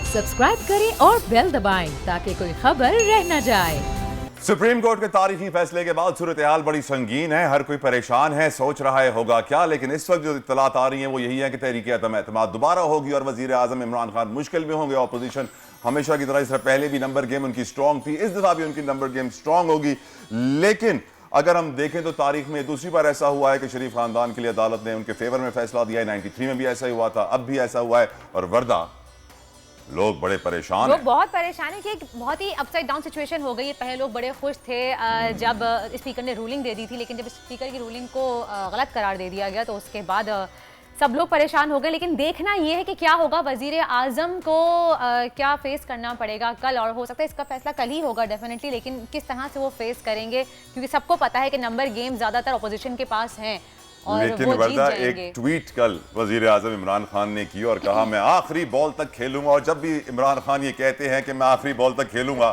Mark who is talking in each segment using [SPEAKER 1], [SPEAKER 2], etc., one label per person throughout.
[SPEAKER 1] Subscribe करें और bell दबाएं ताकि कोई खबर रह न जाए।
[SPEAKER 2] सुप्रीम कोर्ट के तारीखी फैसले के बाद सूरत हाल बड़ी संगीन है। हर कोई परेशान है, सोच रहा है होगा क्या। लेकिन इस वक्त जो इत्तलात आ रही हैं वो यही है कि तहरीक अदम एतमाद दोबारा होगी और वजीर आजम इमरान खान मुश्किल में होंगे। ऑपोजिशन हमेशा की तरह, इस तरह पहले भी नंबर गेम उनकी स्ट्रांग थी, इस दफा भी उनकी नंबर गेम स्ट्रांग होगी। लेकिन अगर हम देखें तो तारीख में दूसरी बार ऐसा हुआ है कि शरीफ खानदान के लिए अदालत ने उनके फेवर में फैसला दिया है। 93 में भी ऐसा ही हुआ था, अब भी ऐसा हुआ है। और वर्दा लोग बड़े परेशान
[SPEAKER 3] लोग
[SPEAKER 2] हैं।
[SPEAKER 3] बहुत परेशान है कि एक बहुत ही अपसाइड डाउन सिचुएशन हो गई है। पहले लोग बड़े खुश थे जब स्पीकर ने रूलिंग दे दी थी, लेकिन जब स्पीकर की रूलिंग को गलत करार दे दिया गया तो उसके बाद सब लोग परेशान हो गए। लेकिन देखना ये है कि क्या होगा, वजीर आजम को क्या फेस करना पड़ेगा कल, और हो सकता है इसका फैसला कल ही होगा डेफिनेटली, लेकिन किस तरह से वो फेस करेंगे, क्योंकि सबको पता है कि नंबर गेम ज़्यादातर अपोजिशन के पास हैं।
[SPEAKER 2] लेकिन वर्दा एक ट्वीट कल वजीर आजम इमरान खान ने की और कहा मैं आखिरी बॉल तक खेलूंगा। और जब भी इमरान खान ये कहते हैं कि मैं आखिरी बॉल तक खेलूंगा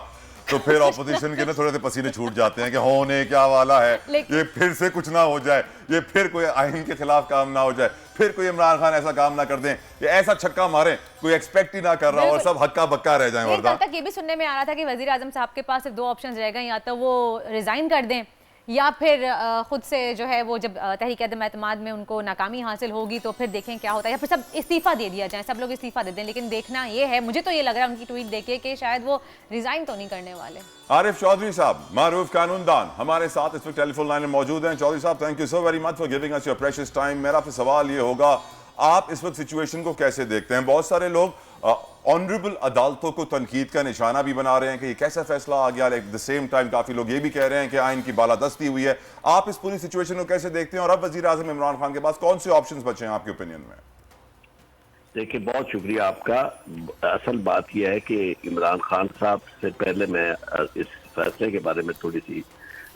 [SPEAKER 2] तो फिर ऑपोजिशन के ना थोड़े से पसीने छूट जाते हैं कि होने क्या वाला है, ये फिर से कुछ ना हो जाए, ये फिर कोई आइन के खिलाफ काम ना हो जाए, फिर कोई इमरान खान ऐसा काम ना कर दें, ये ऐसा छक्का मारे कोई एक्सपेक्ट ही ना कर रहा और सब हक्का बक्का रह जाए।
[SPEAKER 3] कल तक ये भी सुनने में आ रहा था कि वजीर आजम साहब के पास सिर्फ दो ऑप्शन रह गए, या तो वो रिजाइन कर दें या फिर खुद से जो है वो जब तहरीक अदम एतमाद में उनको नाकामी हासिल होगी तो फिर देखें क्या होता है, या फिर सब इस्तीफा दे दिया जाए, सब लोग इस्तीफा दे दें। लेकिन देखना ये है, मुझे तो ये लग रहा है उनकी ट्वीट देखे कि शायद वो रिजाइन तो नहीं करने वाले।
[SPEAKER 2] आरिफ चौधरी साहब, मारूफ कानूनदान, हमारे साथ इस वक्त टेलीफोन लाइन में मौजूद हैं। चौधरी साहब, thank you so very much for giving us your precious time. मेरा आपसे सवाल ये होगा, आप इस वक्त सिचुएशन को कैसे देखते हैं? बहुत सारे लोग ऑनरेबल अदालतों को तनकीद का निशाना भी बना रहे हैं कि ये कैसा फैसला आ गया। एट द सेम टाइम काफी लोग ये भी कह रहे हैं कि आइन की बालादस्ती हुई है। आप इस पूरी सिचुएशन को कैसे देखते हैं और अब वजीर आजम इमरान खान के पास कौन से ऑप्शंस बचे हैं आपके ओपिनियन में?
[SPEAKER 4] देखिए, बहुत शुक्रिया आपका। असल बात यह है कि इमरान खान साहब से पहले मैं इस फैसले के बारे में थोड़ी सी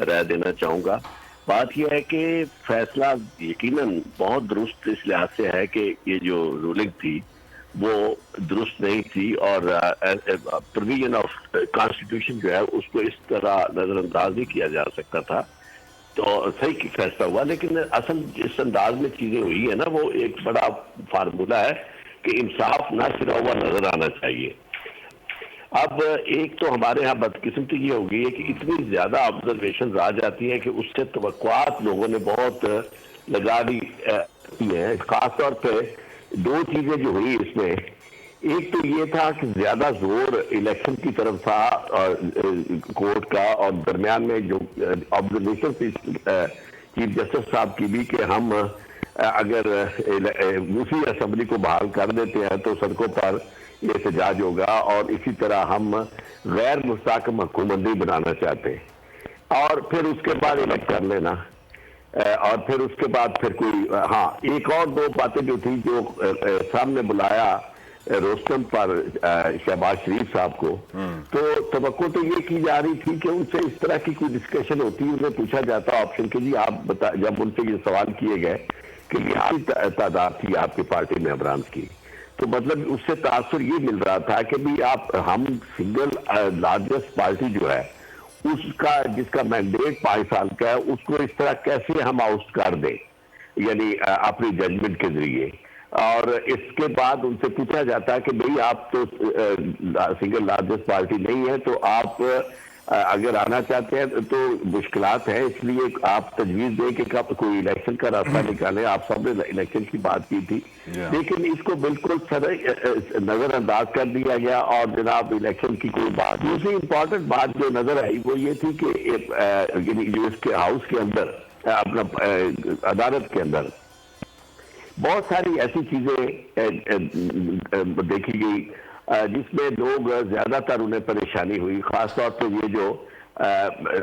[SPEAKER 4] राय देना चाहूँगा। बात यह है कि फैसला यकीनन बहुत दुरुस्त इस लिहाज से है कि ये जो रूलिंग थी वो दुरुस्त नहीं थी और प्रोविजन ऑफ कॉन्स्टिट्यूशन जो है उसको इस तरह नजरअंदाज नहीं किया जा सकता था। तो सही फैसला हुआ, लेकिन असल जिस अंदाज में चीजें हुई है ना, वो एक बड़ा फार्मूला है कि इंसाफ ना सिरा हुआ नजर आना चाहिए। अब एक तो हमारे यहाँ बदकिस्मती ये हो गई है कि इतनी ज्यादा ऑब्जर्वेशन आ जाती है कि उससे तवक्कुआत लोगों ने बहुत लगा दी है। खासतौर पे दो चीजें जो हुई इसमें, एक तो ये था कि ज्यादा जोर इलेक्शन की तरफ था और कोर्ट का, और दरमियान में जो ऑब्जर्वेशन थी चीफ जस्टिस साहब की भी कि हम अगर दूसरी असेंबली को बहाल कर देते हैं तो सड़कों पर एहतजाज होगा, और इसी तरह हम गैर मुस्तहकम हुकूमत नहीं बनाना चाहते, और फिर उसके बाद इलेक्ट कर लेना, और फिर उसके बाद फिर कोई एक और दो बातें जो थी जो सामने बुलाया रोस्टम पर शहबाज शरीफ साहब को, तो तवक्को तो ये की जा रही थी कि उनसे इस तरह की कोई डिस्कशन होती, उन्हें पूछा जाता ऑप्शन के जी आप बता, जब उनसे ये सवाल किए गए कि लिहाजी तादाद थी आपकी पार्टी में इमरान की, तो मतलब उससे तासुर ये मिल रहा था कि भी हम सिंगल लार्जेस्ट पार्टी जो है उसका जिसका मैंडेट 5 साल का है, उसको इस तरह कैसे हम आउट कर दें, यानी अपनी जजमेंट के जरिए। और इसके बाद उनसे पूछा जाता है कि भाई आप तो सिंगल लार्जेस्ट पार्टी नहीं है, तो आप अगर आना चाहते हैं तो मुश्किलात है, इसलिए आप तजवीज दें कि कब कोई इलेक्शन का रास्ता निकालें। आप सबने इलेक्शन की बात की थी, लेकिन इसको बिल्कुल नजरअंदाज कर दिया गया और जनाब इलेक्शन की कोई बात। दूसरी इम्पोर्टेंट बात जो नजर आई वो ये थी कि जो इसके हाउस के अंदर अपना अदालत के अंदर बहुत सारी ऐसी चीजें देखी गई जिसमें लोग ज्यादातर उन्हें परेशानी हुई। खासतौर पर ये जो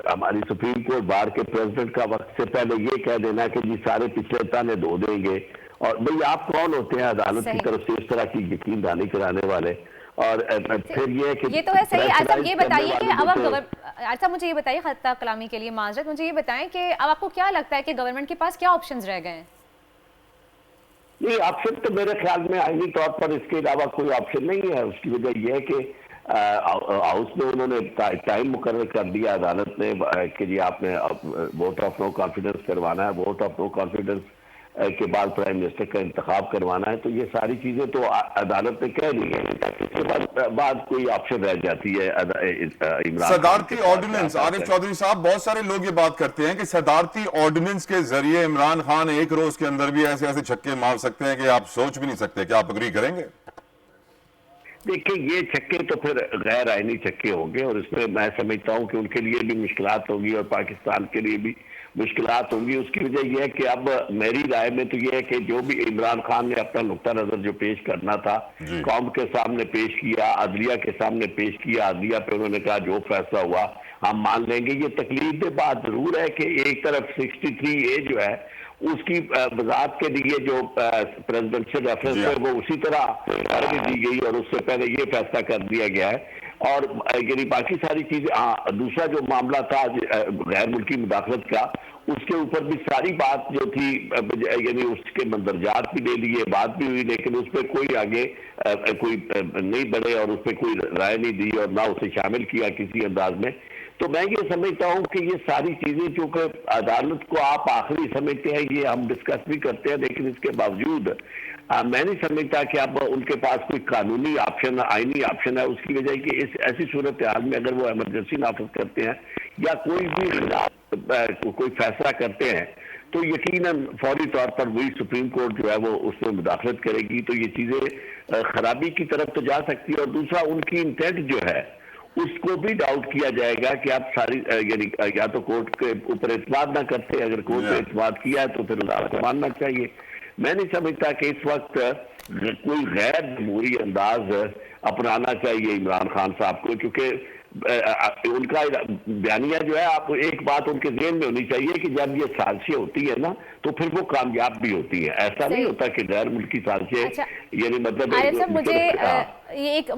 [SPEAKER 4] हमारी सुप्रीम कोर्ट बार के प्रेसिडेंट का वक्त से पहले ये कह देना कि जी सारे पिछले ताने धो देंगे, और भाई आप कौन होते हैं अदालत की तरफ से इस तरह की यकीन दहानी कराने वाले। और फिर ये
[SPEAKER 3] तो है सही। आज आप ये बताइए कि अब आप मुझे ये बताइए, खत्ता कलामी के लिए माजरत, मुझे ये बताएं कि अब आपको क्या लगता है कि गवर्नमेंट के पास क्या ऑप्शंस रह गए हैं?
[SPEAKER 4] नहीं, ऑप्शन तो मेरे ख्याल में आईनी तौर पर इसके अलावा कोई ऑप्शन नहीं है। उसकी वजह यह है कि हाउस में उन्होंने टाइम मुकर्रर कर दिया अदालत ने कि जी आपने वोट ऑफ नो कॉन्फिडेंस करवाना है, वोट ऑफ नो कॉन्फिडेंस के बाद प्राइम मिनिस्टर का इंतखाब करवाना है। तो ये सारी चीजें तो अदालत ने कह दी है, उसके बाद कोई ऑप्शन रह जाती है इमरान
[SPEAKER 2] सदारती ऑर्डिनेंस। आरिफ चौधरी साहब, बहुत सारे लोग ये बात करते हैं कि सदारती ऑर्डिनेंस के जरिए इमरान खान एक रोज के अंदर भी ऐसे ऐसे छक्के मार सकते हैं कि आप सोच भी नहीं सकते। क्या आप अग्री करेंगे?
[SPEAKER 4] देखिए, ये छक्के तो फिर गैर आईनी छक्के होंगे और इसमें मैं समझता हूं कि उनके लिए भी मुश्किलात होगी और पाकिस्तान के लिए भी मुश्किलात होंगी। उसकी वजह यह है कि अब मेरी राय में तो यह है कि जो भी इमरान खान ने अपना नुक्ता नजर जो पेश करना था कौम के सामने पेश किया, अदलिया के सामने पेश किया, अदलिया पे उन्होंने कहा जो फैसला हुआ हम मान लेंगे। ये तकलीफ बात जरूर है कि एक तरफ 63A जो है उसकी वजात के लिए जो प्रेसिडेंशियल रेफरेंस है वो उसी तरह कर दी गई और उससे पहले ये फैसला कर दिया गया है और यानी बाकी सारी चीजें। दूसरा जो मामला था गैर मुल्की मुदाखलत का, उसके ऊपर भी सारी बात जो थी यानी उसके मंदरजात भी ले लिए, बात भी हुई, लेकिन उस पर कोई आगे कोई नहीं बढ़े और उस पर कोई राय नहीं दी और ना उसे शामिल किया किसी अंदाज में। तो मैं ये समझता हूं कि ये सारी चीजें चूंकि अदालत को आप आखिरी समझते हैं, ये हम डिस्कस भी करते हैं, लेकिन इसके बावजूद मैं नहीं समझता कि अब उनके पास कोई कानूनी ऑप्शन, आईनी ऑप्शन है। उसकी वजह कि इस ऐसी सूरत हाल में अगर वो इमरजेंसी नाफिज करते हैं या कोई भी कोई फैसला करते हैं तो यकीनन फौरी तौर पर वही सुप्रीम कोर्ट जो है वो उसमें मुदाखलत करेगी। तो ये चीजें खराबी की तरफ तो जा सकती है और दूसरा उनकी इंटेंट जो है उसको भी डाउट किया जाएगा कि आप सारी यानी या तो कोर्ट के ऊपर एतमाद ना करते, अगर कोर्ट पे एतमाद किया है तो फिर अदालत मानना चाहिए। मैं नहीं समझता कि इस वक्त कोई गैर जमहूरी अंदाज अपनाना चाहिए इमरान खान साहब को, क्योंकि उनका बयानिया जो है, आप एक बात उनके ज़हन में होनी चाहिए कि जब ये साजिशें होती है ना तो फिर वो कामयाब भी होती है। ऐसा नहीं होता कि गैर मुल्की साजिशें यानी मतलब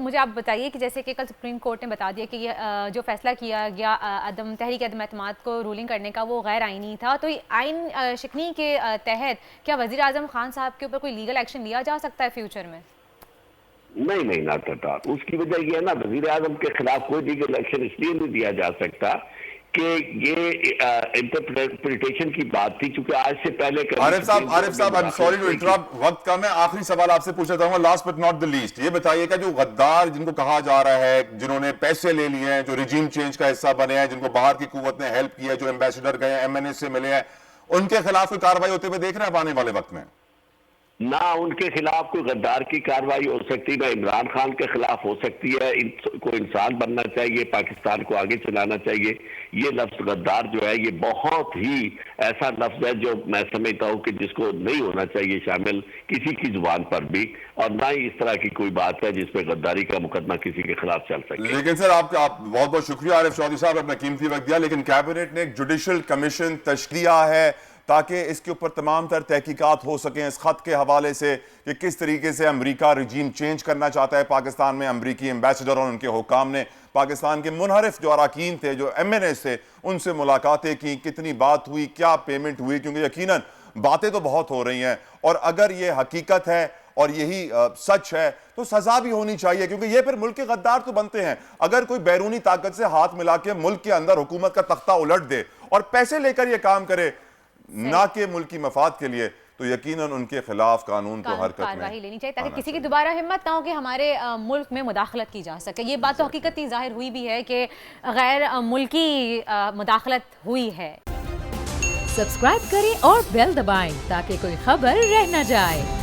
[SPEAKER 3] मुझे आप बताइए कि जैसे कि कल सुप्रीम कोर्ट ने बता दिया कि ये जो फैसला किया गया तहरीक अदम एतमाद को रूलिंग करने का वो गैर आईनी था, तो आइन शिकनी के तहत क्या वज़ीर आज़म खान साहब के ऊपर कोई लीगल एक्शन लिया जा सकता है फ्यूचर में?
[SPEAKER 4] नहीं नॉट एट ऑल। उसकी वजह यह है ना, वज़ीर आज़म के खिलाफ कोई लीगल एक्शन इसलिए नहीं दिया जा सकता कि ये इंटरप्रिटेशन की बात थी, क्योंकि आज से पहले
[SPEAKER 2] आरिफ साहब I am sorry to interrupt, वक्त कम है, आखिरी सवाल आपसे पूछना चाहूंगा, last but not the least. ये बताइएगा जो गद्दार जिनको कहा जा रहा है, जिन्होंने पैसे ले लिए हैं, जो रिजीम चेंज का हिस्सा बने हैं, जिनको बाहर की कुव्वत ने हेल्प किया, जो एम्बेसडर गए, MNA से मिले हैं, उनके खिलाफ कोई कार्रवाई होते हुए देख रहे हैं आने वाले वक्त में?
[SPEAKER 4] ना उनके खिलाफ कोई गद्दार की कार्रवाई हो सकती, ना इमरान खान के खिलाफ हो सकती है। को इंसान बनना चाहिए, पाकिस्तान को आगे चलाना चाहिए। ये लफ्ज गद्दार जो है ये बहुत ही ऐसा लफ्ज है जो मैं समझता हूँ कि जिसको नहीं होना चाहिए शामिल किसी की जुबान पर भी, और ना ही इस तरह की कोई बात है जिसमें गद्दारी का मुकदमा किसी के खिलाफ चल सके।
[SPEAKER 2] लेकिन सर आप बहुत बहुत शुक्रिया आरिफ चौधरी साहब, अपना कीमती वक्त दिया। लेकिन कैबिनेट ने एक जुडिशल कमीशन तश्कील किया है ताकि इसके ऊपर तमाम तर तहकीकात हो सकें इस खत के हवाले से कि किस तरीके से अमरीका रिजीम चेंज करना चाहता है पाकिस्तान में। अमरीकी एम्बेसडर और उनके हुकाम ने पाकिस्तान के मुनहरिफ जो अरकान थे, जो MNA थे, उनसे मुलाकातें की, कितनी बात हुई, क्या पेमेंट हुई, क्योंकि यकीनन बातें तो बहुत हो रही हैं और अगर ये हकीकत है और यही सच है तो सजा भी होनी चाहिए, क्योंकि ये फिर मुल्क के गद्दार तो बनते हैं। अगर कोई बैरूनी ताकत से हाथ मिला के मुल्क के अंदर हुकूमत का तख्ता उलट दे और पैसे लेकर ये काम करे ना के मुल्क की मफाद के लिए, तो यकीनन उनके खिलाफ कानून को हरकत
[SPEAKER 3] कार्रवाई लेनी चाहिए ताकि किसी की दोबारा हिम्मत ना हो कि हमारे मुल्क में मुदाखलत की जा सके। ये बात तो हकीकत जाहिर हुई भी है कि गैर मुल्की मुदाखलत हुई है।
[SPEAKER 1] सब्सक्राइब करें और बेल दबाएं ताकि कोई खबर रह न जाए।